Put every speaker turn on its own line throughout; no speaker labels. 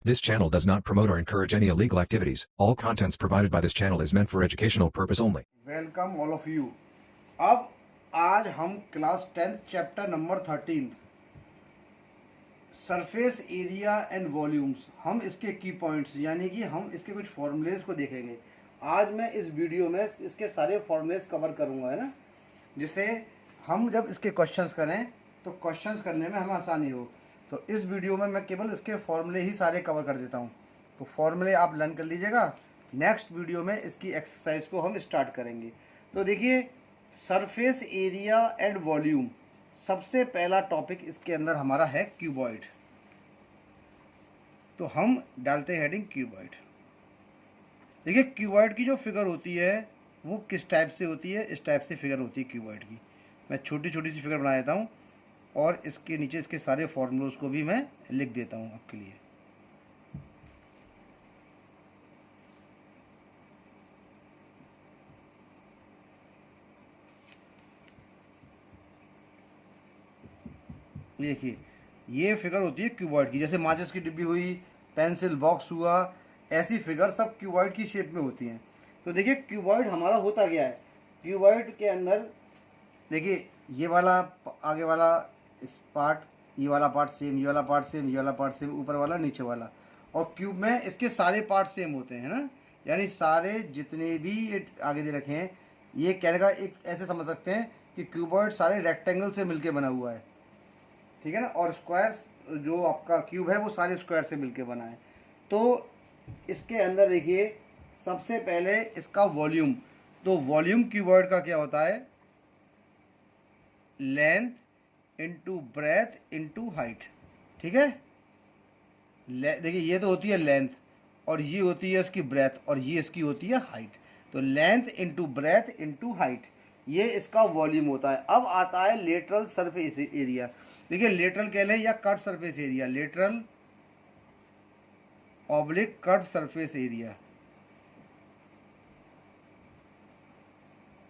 This channel does not promote or encourage any illegal activities. All contents provided by this channel is meant for educational purpose only.
Welcome all of you. अब आज हम class 10th chapter number 13 surface area and volumes, हम इसके की points यानी कि हम इसके कुछ फॉर्मूलेज को देखेंगे। आज मैं इस वीडियो में इसके सारे फॉर्मूलेज कवर करूंगा, है ना, जिससे हम जब इसके क्वेश्चंस करें तो क्वेश्चंस करने में हमें आसानी हो। तो इस वीडियो में मैं केवल इसके फॉर्मूले ही सारे कवर कर देता हूँ, तो फॉर्मूले आप लर्न कर लीजिएगा। नेक्स्ट वीडियो में इसकी एक्सरसाइज को हम स्टार्ट करेंगे। तो देखिए, सरफेस एरिया एंड वॉल्यूम, सबसे पहला टॉपिक इसके अंदर हमारा है क्यूबॉइड। तो हम डालते हैं हेडिंग क्यूबॉइड। देखिए, क्यूबॉइड की जो फिगर होती है वो किस टाइप से होती है, इस टाइप से फिगर होती है क्यूबॉइड की। मैं छोटी छोटी सी फिगर बना देता हूँ और इसके नीचे इसके सारे फॉर्मूलोज को भी मैं लिख देता हूँ आपके लिए। देखिए, ये फिगर होती है क्यूबॉइड की, जैसे माचिस की डिब्बी हुई, पेंसिल बॉक्स हुआ, ऐसी फिगर सब क्यूबॉइड की शेप में होती हैं। तो देखिए, क्यूबॉइड हमारा होता क्या है। क्यूबॉइड के अंदर देखिए, ये वाला आगे वाला इस पार्ट, ये वाला पार्ट सेम, ये वाला पार्ट सेम, ये वाला पार्ट सेम, ऊपर वाला नीचे वाला, और क्यूब में इसके सारे पार्ट सेम होते हैं ना, यानी सारे जितने भी ये आगे दे रखे हैं, ये कहने का एक ऐसे समझ सकते हैं कि क्यूबॉइड सारे रेक्टेंगल से मिलके बना हुआ है, ठीक है ना, और स्क्वायर जो आपका क्यूब है वो सारे स्क्वायर से मिलके बना है। तो इसके अंदर देखिए, सबसे पहले इसका वॉल्यूम। तो वॉल्यूम क्यूबॉइड का क्या होता है, length into breadth into height, ठीक है। देखिए, ये तो होती है लेंथ और ये होती है इसकी ब्रेथ और ये इसकी होती है हाइट। तो length into breadth into height, ये इसका वॉल्यूम होता है। अब आता है लेटरल सरफेस एरिया। देखिए, लेटरल कह लें या cut surface area, lateral oblique cut surface area,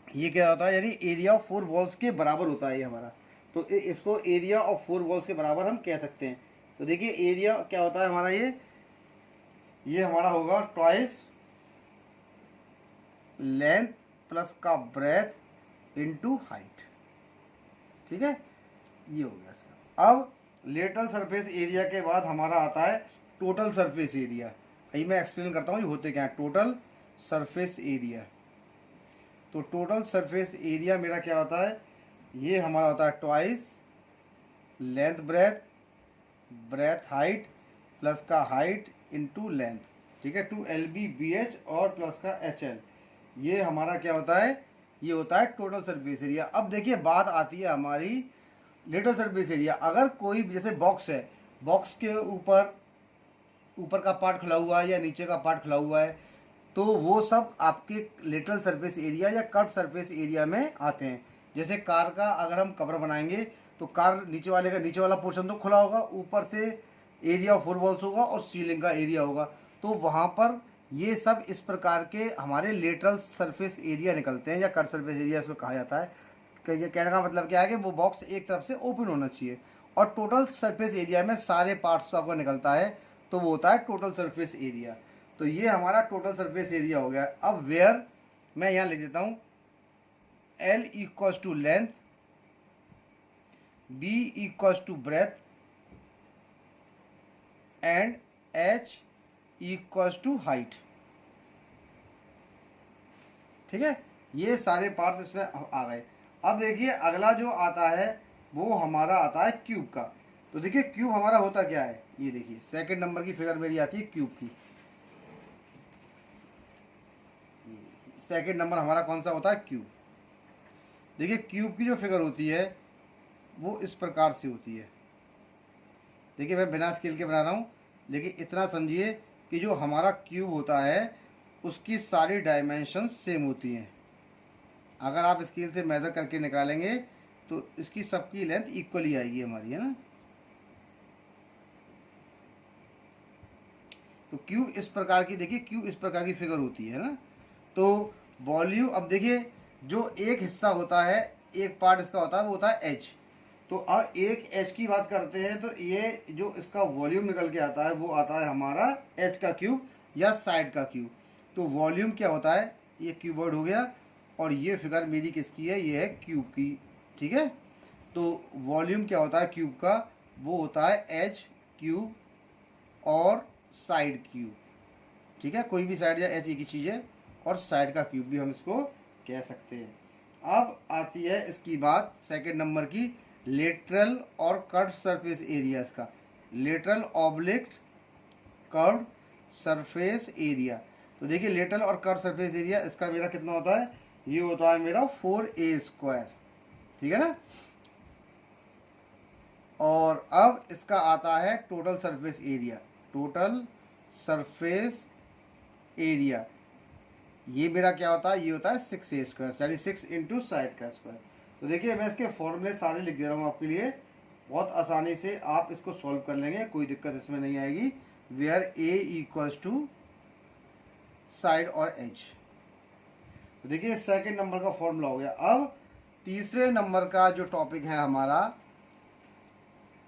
ये क्या होता है, यानी एरिया ऑफ 4 वॉल्स के बराबर होता है ये हमारा। तो इसको एरिया ऑफ 4 वॉल्स के बराबर हम कह सकते हैं। तो देखिए, एरिया क्या होता है हमारा, ये हमारा होगा ट्वाइस लेंथ प्लस का ब्रेथ इंटू हाइट, ठीक है, ये हो गया इसका। अब लेटरल सरफेस एरिया के बाद हमारा आता है टोटल सरफेस एरिया। अभी मैं एक्सप्लेन करता हूँ ये होते क्या है। टोटल सरफेस एरिया, तो टोटल सरफेस एरिया मेरा क्या होता है, ये हमारा होता है twice length breadth, breadth height plus का हाइट इंटू लेंथ, ठीक है, 2LB/BH और प्लस का HL, ये हमारा क्या होता है, ये होता है टोटल सरफेस एरिया। अब देखिए, बात आती है हमारी लेटरल सरफेस एरिया। अगर कोई जैसे बॉक्स है, बॉक्स के ऊपर का पार्ट खुला हुआ है या नीचे का पार्ट खुला हुआ है, तो वो सब आपके लेटरल सरफेस एरिया या कट सरफेस एरिया में आते हैं। जैसे कार का अगर हम कवर बनाएंगे तो कार नीचे वाला पोर्शन तो खुला होगा, ऊपर से एरिया ऑफ 4 वॉल्स होगा और सीलिंग का एरिया होगा। तो वहाँ पर ये सब इस प्रकार के हमारे लेटरल सरफेस एरिया निकलते हैं या कट सरफेस एरिया इसको कहा जाता है। कहने का मतलब क्या है कि वो बॉक्स एक तरफ से ओपन होना चाहिए और टोटल सरफेस एरिया में सारे पार्ट्स आपको निकलता है, तो वो होता है टोटल सरफेस एरिया। तो ये हमारा टोटल सरफेस एरिया हो गया। अब वेयर मैं यहाँ लिख देता हूँ L equals to length, B equals to breadth and H equals to height, ठीक है, ये सारे पार्ट्स इसमें आ गए। अब देखिए, अगला जो आता है वो हमारा आता है क्यूब का। तो देखिए, क्यूब हमारा होता क्या है, ये देखिए सेकंड नंबर की फिगर मेरी आती है क्यूब की। सेकंड नंबर हमारा कौन सा होता है, क्यूब। देखिए, क्यूब की जो फिगर होती है वो इस प्रकार से होती है। देखिए, मैं बिना स्केल के बना रहा हूँ, लेकिन इतना समझिए कि जो हमारा क्यूब होता है उसकी सारी डायमेंशंस सेम होती हैं। अगर आप स्केल से मेजर करके निकालेंगे तो इसकी सबकी लेंथ इक्वली आएगी हमारी, है ना। तो क्यूब इस प्रकार की, देखिए क्यूब इस प्रकार की फिगर होती है ना। तो वॉल्यूम, अब देखिए, जो एक हिस्सा होता है, एक पार्ट इसका होता है वो होता है H। तो अब एक एच की बात करते हैं, तो ये जो इसका वॉल्यूम निकल के आता है वो आता है हमारा एच का क्यूब या साइड का क्यूब। तो वॉल्यूम क्या होता है, ये क्यूबॉइड हो गया, और ये फिगर मेरी किसकी है, ये है क्यूब की, ठीक है। तो वॉल्यूम क्या होता है क्यूब का, वो होता है एच क्यूब और साइड क्यूब, ठीक है। कोई भी साइड या एच एक ही चीज़ है, और साइड का क्यूब भी हम इसको कह सकते हैं। अब आती है इसकी बात सेकंड नंबर की, लेटरल और कर्व सरफेस एरियाज का। Lateral oblique curve surface area. तो देखिए लेटरल और कर्व सरफेस एरिया इसका मेरा कितना होता है, ये होता है मेरा 4a², ठीक है ना। और अब इसका आता है total surface area. Total surface area ये मेरा क्या होता है, ये होता है 6a², यानी 6 इंटू साइड का स्क्वायर। तो देखिए मैं इसके फॉर्मूले सारे लिख दे रहा हूँ आपके लिए, बहुत आसानी से आप इसको सॉल्व कर लेंगे, कोई दिक्कत इसमें नहीं आएगी। Where a equals to side और एच। तो देखिए सेकंड नंबर का फॉर्मूला हो गया। अब तीसरे नंबर का जो टॉपिक है हमारा,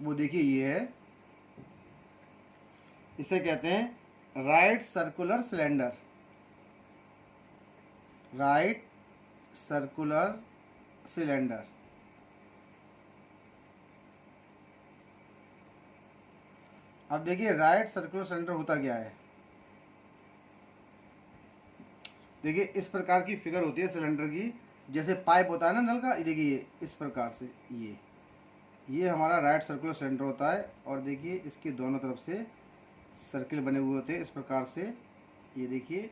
वो देखिए ये है, इसे कहते हैं right circular cylinder. Right circular cylinder. अब देखिए राइट सर्कुलर सिलेंडर होता क्या है, देखिए इस प्रकार की फिगर होती है सिलेंडर की, जैसे पाइप होता है ना नल का, देखिए इस प्रकार से ये हमारा राइट सर्कुलर सिलेंडर होता है। और देखिए इसके दोनों तरफ से सर्किल बने हुए होते हैं इस प्रकार से, ये देखिए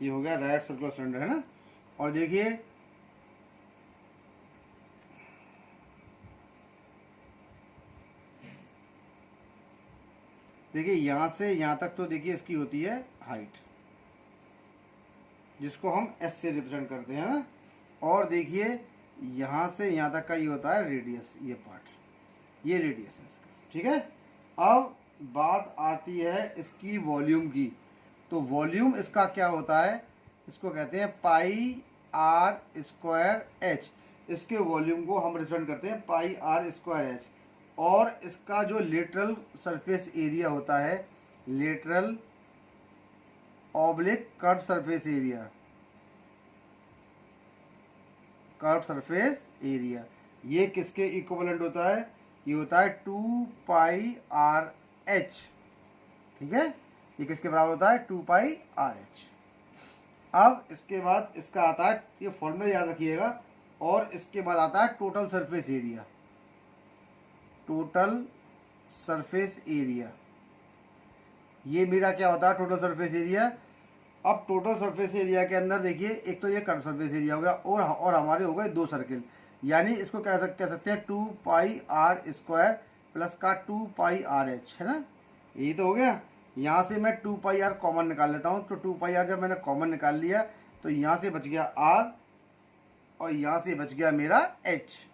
ये हो गया राइट सर्कुलर सिलेंडर, है ना। और देखिए यहां से यहां तक तो देखिए इसकी होती है हाइट, जिसको हम एस से रिप्रेजेंट करते हैं ना। और देखिए यहां से यहां तक का ये होता है रेडियस, ये पार्ट, ये रेडियस है इसका, ठीक है। अब बात आती है इसकी वॉल्यूम की। तो वॉल्यूम इसका क्या होता है, इसको कहते हैं πr²h। इसके वॉल्यूम को हम रिप्रेजेंट करते हैं πr²h। और इसका जो लेटरल सरफेस एरिया होता है, lateral oblique curve surface area, curve surface area, ये किसके इक्विवेलेंट होता है, ये होता है 2πrh, ठीक है। ये किसके बराबर होता है, 2πrh। अब इसके बाद इसका आता है, ये फॉर्मूला याद रखिएगा, और इसके बाद आता है total surface area. Total surface area ये मेरा क्या होता है, टोटल सरफेस एरिया। अब टोटल सरफेस एरिया के अंदर देखिए एक तो ये कर्व सरफेस एरिया हो गया, और हमारे हो गए दो सर्किल, यानी इसको कह सकते हैं 2πr² प्लस का 2πrh, है ना। यही तो हो गया। यहाँ से मैं 2πr कॉमन निकाल लेता हूँ, तो 2πr जब मैंने कॉमन निकाल लिया तो यहाँ से बच गया r, और यहाँ से बच गया मेरा h।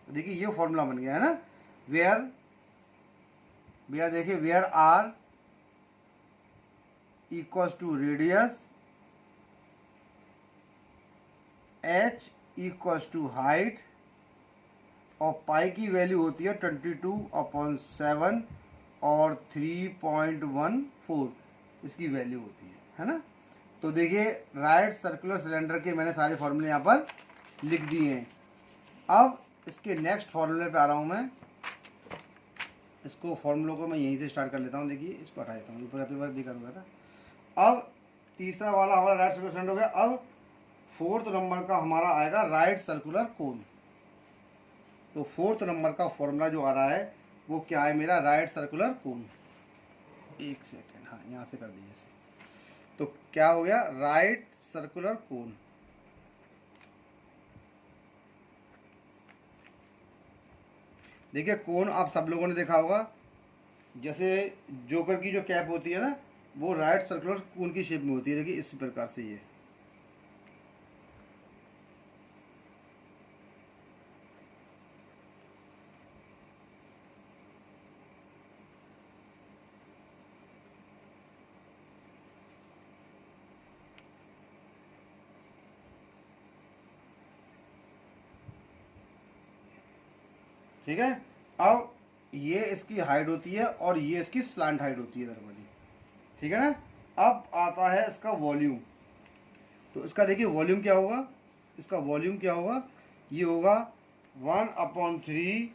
देखिए ये फॉर्मूला बन गया, है ना। वेयर देखिए where r equals to radius, h equals to height, और पाई की वैल्यू होती है 22/7 और 3.14 इसकी वैल्यू होती है ना। तो देखिए राइट सर्कुलर सिलेंडर के मैंने सारे फॉर्मूले यहाँ पर लिख दिए हैं। अब इसके नेक्स्ट फॉर्मूले पे आ रहा हूँ मैं। इसको फॉर्मूलों को मैं यहीं से स्टार्ट कर लेता हूँ। देखिए इसको हटा देता हूँ, ऊपर अपनी बार भी करूँगा था। अब तीसरा वाला हमारा राइट सर्कुलर सिलेंडर हो गया। अब फोर्थ नंबर का हमारा आएगा राइट सर्कुलर कोन। तो फोर्थ नंबर का फॉर्मूला जो आ रहा है वो क्या है मेरा, राइट सर्कुलर कोन। एक सेकेंड, हाँ यहाँ से कर दीजिए इसे। तो क्या हो गया, राइट सर्कुलर कोन। देखिए कोन आप सब लोगों ने देखा होगा, जैसे जोकर की जो कैप होती है ना, वो राइट सर्कुलर कोन की शेप में होती है। देखिए इस प्रकार से ये, ठीक है। अब ये इसकी हाइट होती है और ये इसकी स्लांट हाइट होती है इधर वाली, ठीक है ना। अब आता है इसका वॉल्यूम। तो इसका देखिए वॉल्यूम क्या होगा, इसका वॉल्यूम क्या होगा, ये होगा 1/3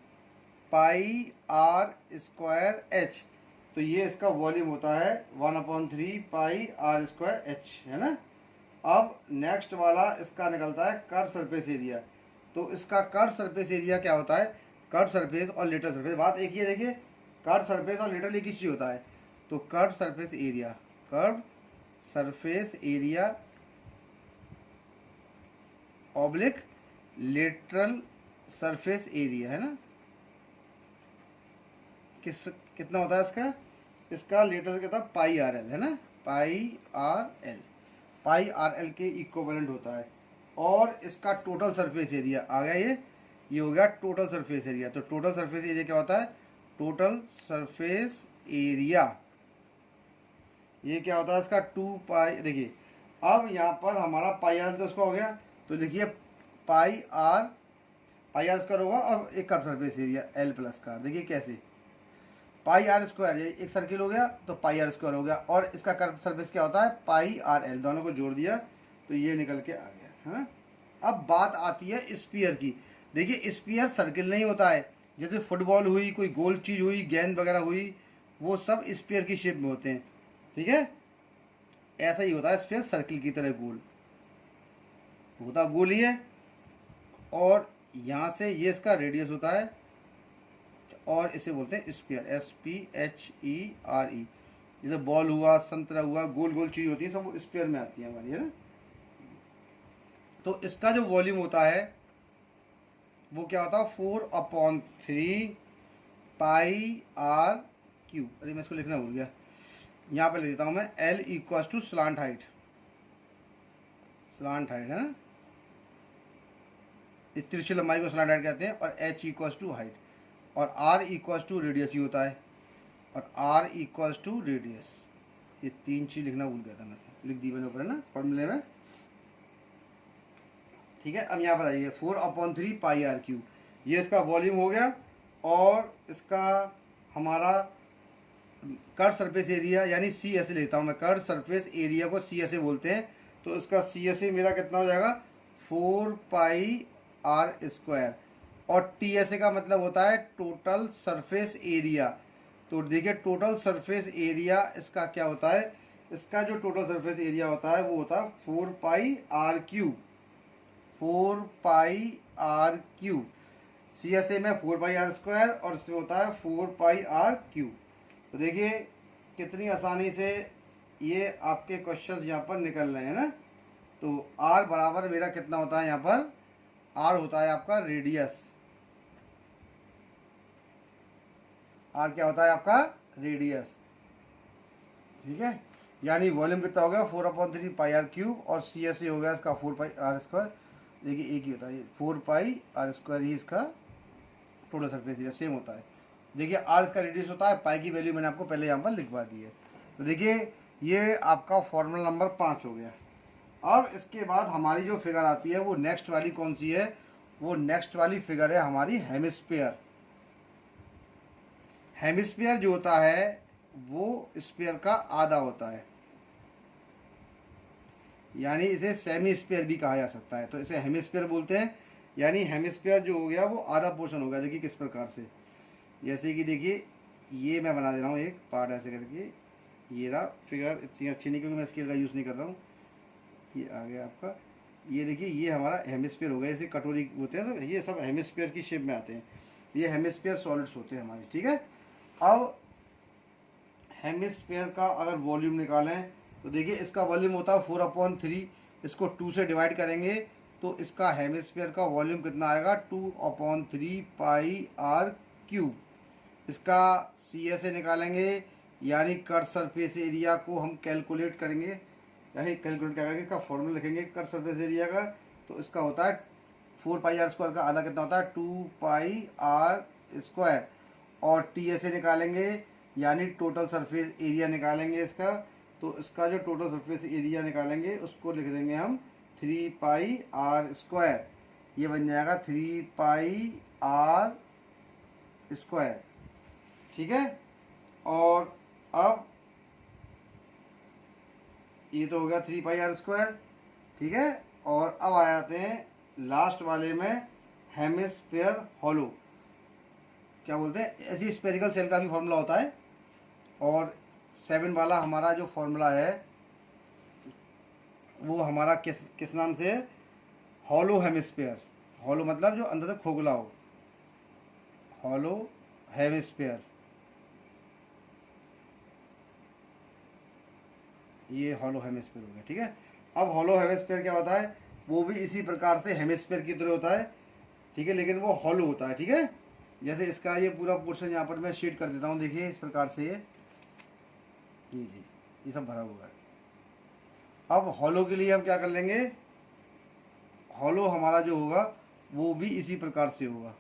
पाई आर स्क्वायर एच। तो ये इसका वॉल्यूम होता है 1/3 पाई आर स्क्वायर एच, है ना। अब नेक्स्ट वाला इसका निकलता है कर्व सरफेस एरिया। तो इसका कर्व सरफेस एरिया क्या होता है, कर्व सरफेस और लेटरल सरफेस, बात एक ही है। देखिए कर्व सरफेस और लेटरल एक ही चीज होता है। तो curve surface area, curve surface area oblique lateral surface area, है ना। कितना होता है इसका, इसका लेटरल कितना पाई आर एल, है ना, पाई आर एल, पाई आर एल के इक्विवेलेंट होता है। और इसका टोटल सरफेस एरिया आ गया, ये हो गया टोटल सरफेस एरिया। तो टोटल सरफेस एरिया क्या होता है, टोटल सरफेस एरिया ये क्या होता है इसका 2 पाई। देखिए अब यहाँ पर हमारा पाई आर तो इसका हो गया। तो देखिए पाई आर स्क्वायर होगा और एक curve surface area L plus का। देखिए कैसे, पाई आर स्क्वायर, ये एक सर्किल हो गया तो पाई आर स्क्वायर हो गया, और इसका कर्व सरफेस क्या होता है पाई आर एल, दोनों को जोड़ दिया तो ये निकल के आ गया, है। अब बात आती है स्पीयर की। देखिए स्पीयर सर्किल नहीं होता है, जैसे फुटबॉल हुई, कोई गोल चीज हुई, गेंद वगैरह हुई, वो सब स्पीयर की शेप में होते हैं, ठीक है। ऐसा ही होता है स्पीयर, सर्किल की तरह गोल होता, गोल ही है। और यहाँ से ये इसका रेडियस होता है और इसे बोलते हैं स्पीयर, SPHERE। जैसे बॉल हुआ, संतरा हुआ, गोल गोल चीज होती है, सब वो स्पीयर में आती है हमारी, है ना। तो इसका जो वॉल्यूम होता है वो क्या होता है 4/3 पाई आर क्यूब। अरे मैं इसको लिखना भूल गया, यहाँ पे लिख देता हूँ मैं, L equals to slant height, slant height, है ना, तिरछी लंबाई को स्लांट हाइट कहते हैं। और H इक्वल्स टू हाइट, और R इक्वल्स टू रेडियस ही होता है, और R इक्वल्स टू रेडियस। ये तीन चीज लिखना भूल गया था मैं, लिख दी मैंने ऊपर, है ना, फॉर्मूले में, ठीक है। अब यहाँ पर आइए 4/3 पाई आर क्यूब, ये इसका वॉल्यूम हो गया। और इसका हमारा कर्व सरफेस एरिया यानी CSA लेता हूँ मैं, कर्व सरफेस एरिया को CSA बोलते हैं। तो इसका CSA मेरा कितना हो जाएगा 4 पाई आर स्क्वायर, और TSA का मतलब होता है टोटल सरफेस एरिया। तो देखिए टोटल सरफेस एरिया इसका क्या होता है, इसका जो टोटल सरफेस एरिया होता है वो होता है 4 pi r cube, 4 pi r cube. CSA में 4 पाई आर स्क्वायर और इसमें होता है 4 पाई आर क्यूब। तो देखिए कितनी आसानी से ये आपके क्वेश्चंस यहाँ पर निकल रहे हैं ना। तो R बराबर मेरा कितना होता है, यहाँ पर R होता है आपका रेडियस, R क्या होता है आपका रेडियस, ठीक है। यानी वॉल्यूम कितना हो गया 4/3 पाई आर क्यूब, और CSA हो गया इसका 4 पाई आर स्क्वायर। देखिए एक ही होता है, 4 पाई आर स्क्वायर ही इसका टोटल सरफेस एरिया सेम होता है। देखिए R इसका रेडियस होता है, पाई की वैल्यू मैंने आपको पहले यहाँ पर लिखवा दी है। तो देखिए ये आपका फॉर्मूला नंबर 5 हो गया। अब इसके बाद हमारी जो फिगर आती है वो नेक्स्ट वाली कौन सी है, वो नेक्स्ट वाली फिगर है हमारी हेमिस्फीयर। हेमिस्फीयर जो होता है वो स्फीयर का आधा होता है, यानी इसे सेमी स्फीयर भी कहा जा सकता है। तो इसे हेमिस्फीयर बोलते हैं, यानी हेमिस्फीयर जो हो गया वो आधा पोर्शन हो गया। देखिए किस प्रकार से, जैसे कि देखिए ये मैं बना दे रहा हूँ एक पार्ट ऐसे करके, ये रहा फिगर, इतनी अच्छी नहीं क्योंकि मैं स्केल का यूज़ नहीं कर रहा हूँ। ये आ गया आपका, ये देखिए ये हमारा हेमिस्फीयर हो गया। जैसे कटोरी होते हैं सब, ये सब हेमिस्फीयर की शेप में आते हैं, ये हेमिस्फीयर सॉलिड्स होते हैं हमारे, ठीक है। अब हेमिस्फीयर का अगर वॉल्यूम निकालें तो देखिए इसका वॉल्यूम होता है 4/3, इसको 2 से डिवाइड करेंगे तो इसका हेमिस्फीयर का वॉल्यूम कितना आएगा 2/3 पाई आर क्यूब। इसका CSA निकालेंगे, यानी कर्व सरफेस एरिया को हम कैलकुलेट करेंगे, यानी कैलकुलेट करेंगे, इसका फॉर्मूला लिखेंगे कर्व सरफेस एरिया का। तो इसका होता है 4 पाई आर स्क्वायर का आधा कितना होता है 2 पाई आर स्क्वायर, और TSA निकालेंगे यानी टोटल सरफेस एरिया निकालेंगे इसका। तो इसका जो टोटल सरफेस एरिया निकालेंगे उसको लिख देंगे हम 3 पाई आर स्क्वायर, ये बन जाएगा 3 पाई आर स्क्वायर, ठीक है। और अब ये तो हो गया 3 पाई आर स्क्वायर, ठीक है। और अब आ जाते हैं लास्ट वाले में, हेमिस्फीयर हॉलो, क्या बोलते हैं, ऐसी स्पेरिकल सेल का भी फॉर्मूला होता है। और 7 वाला हमारा जो फॉर्मूला है वो हमारा किस नाम से, हॉलो हेमिस्फीयर। हॉलो मतलब जो अंदर से खोखला हो, हॉलो हेमिस्फीयर, ये हॉलो हेमिस्फीयर हो गया, ठीक है। अब हॉलो हेमिस्फीयर क्या होता है, वो भी इसी प्रकार से हेमिस्फीयर की तरह होता है, ठीक है, लेकिन वो हॉलो होता है, ठीक है। जैसे इसका ये पूरा पोर्शन यहाँ पर मैं शीट कर देता हूँ, देखिए इस प्रकार से ये जी, ये सब भरा हुआ है। अब हॉलो के लिए हम क्या कर लेंगे, हॉलो हमारा जो होगा वो भी इसी प्रकार से होगा,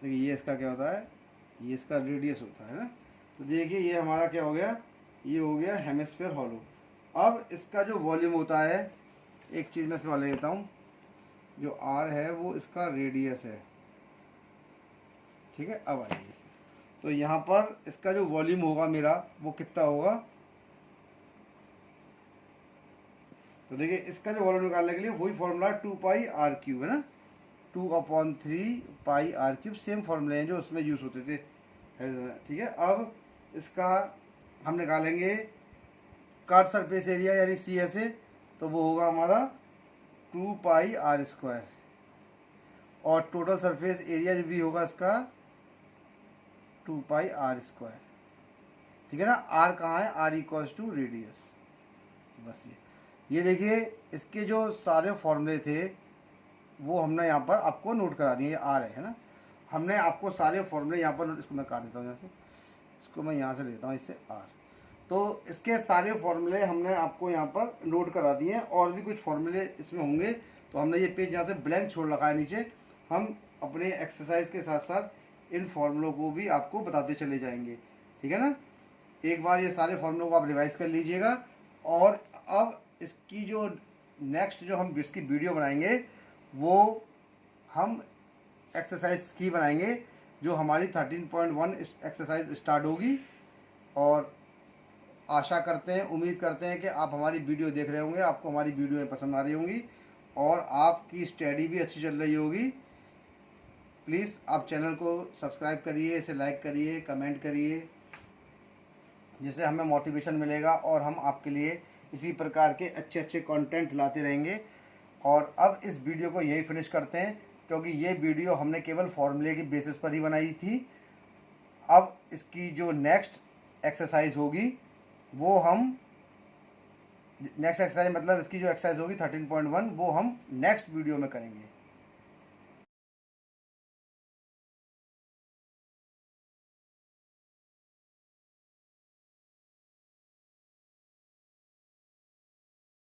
देखिए ये इसका क्या होता है, ये इसका रेडियस होता है ना। तो देखिए ये हमारा क्या हो गया, ये हो गया हेमिस्फीयर हॉलो। अब इसका जो वॉल्यूम होता है, एक चीज़ मैं इसमें ले लेता हूँ, जो आर है वो इसका रेडियस है, ठीक है। अब आइए इसमें, तो यहाँ पर इसका जो वॉल्यूम होगा मेरा वो कितना होगा, तो देखिए इसका जो वॉल्यूम निकालने के लिए वही फॉर्मूला 2 पाई आर क्यूब है ना, 2/3 पाई आर क्यूब, सेम फॉर्मूले हैं जो उसमें यूज़ होते थे, ठीक है। अब इसका हम निकालेंगे कर्व सरफेस एरिया यानी सी एस ए, तो वो होगा हमारा 2 पाई आर स्क्वायर, और टोटल सरफेस एरिया जो भी होगा इसका 2 पाई आर स्क्वायर, ठीक है ना। आर कहाँ है, आर इक्वल्स टू रेडियस, बस ये देखिए इसके जो सारे फॉर्मूले थे वो हमने यहाँ पर आपको नोट करा दिए, आ रहे हैं ना, हमने आपको सारे फॉर्मूले यहाँ पर, इसको मैं काट देता हूँ यहाँ से, इसको मैं यहाँ से लेता हूँ इससे आर, तो इसके सारे फॉर्मूले हमने आपको यहाँ पर नोट करा दिए हैं। और भी कुछ फॉर्मूले इसमें होंगे, तो हमने ये पेज यहाँ से ब्लैंक छोड़ रखा है नीचे, हम अपने एक्सरसाइज के साथ साथ इन फॉर्मूलों को भी आपको बताते चले जाएंगे, ठीक है ना। एक बार ये सारे फॉर्मूलों को आप रिवाइज कर लीजिएगा। और अब इसकी जो नेक्स्ट जो हम इसकी वीडियो बनाएंगे वो हम एक्सरसाइज की बनाएंगे, जो हमारी 13.1 एक्सरसाइज स्टार्ट होगी। और आशा करते हैं, उम्मीद करते हैं कि आप हमारी वीडियो देख रहे होंगे, आपको हमारी वीडियो पसंद आ रही होंगी और आपकी स्टडी भी अच्छी चल रही होगी। प्लीज़ आप चैनल को सब्सक्राइब करिए, इसे लाइक करिए, कमेंट करिए, जिससे हमें मोटिवेशन मिलेगा और हम आपके लिए इसी प्रकार के अच्छे अच्छे कंटेंट लाते रहेंगे। और अब इस वीडियो को यही फिनिश करते हैं, क्योंकि ये वीडियो हमने केवल फॉर्मूले की बेसिस पर ही बनाई थी। अब इसकी जो नेक्स्ट एक्सरसाइज होगी वो हम, नेक्स्ट एक्सरसाइज मतलब इसकी जो एक्सरसाइज होगी 13.1 वो हम नेक्स्ट वीडियो में करेंगे।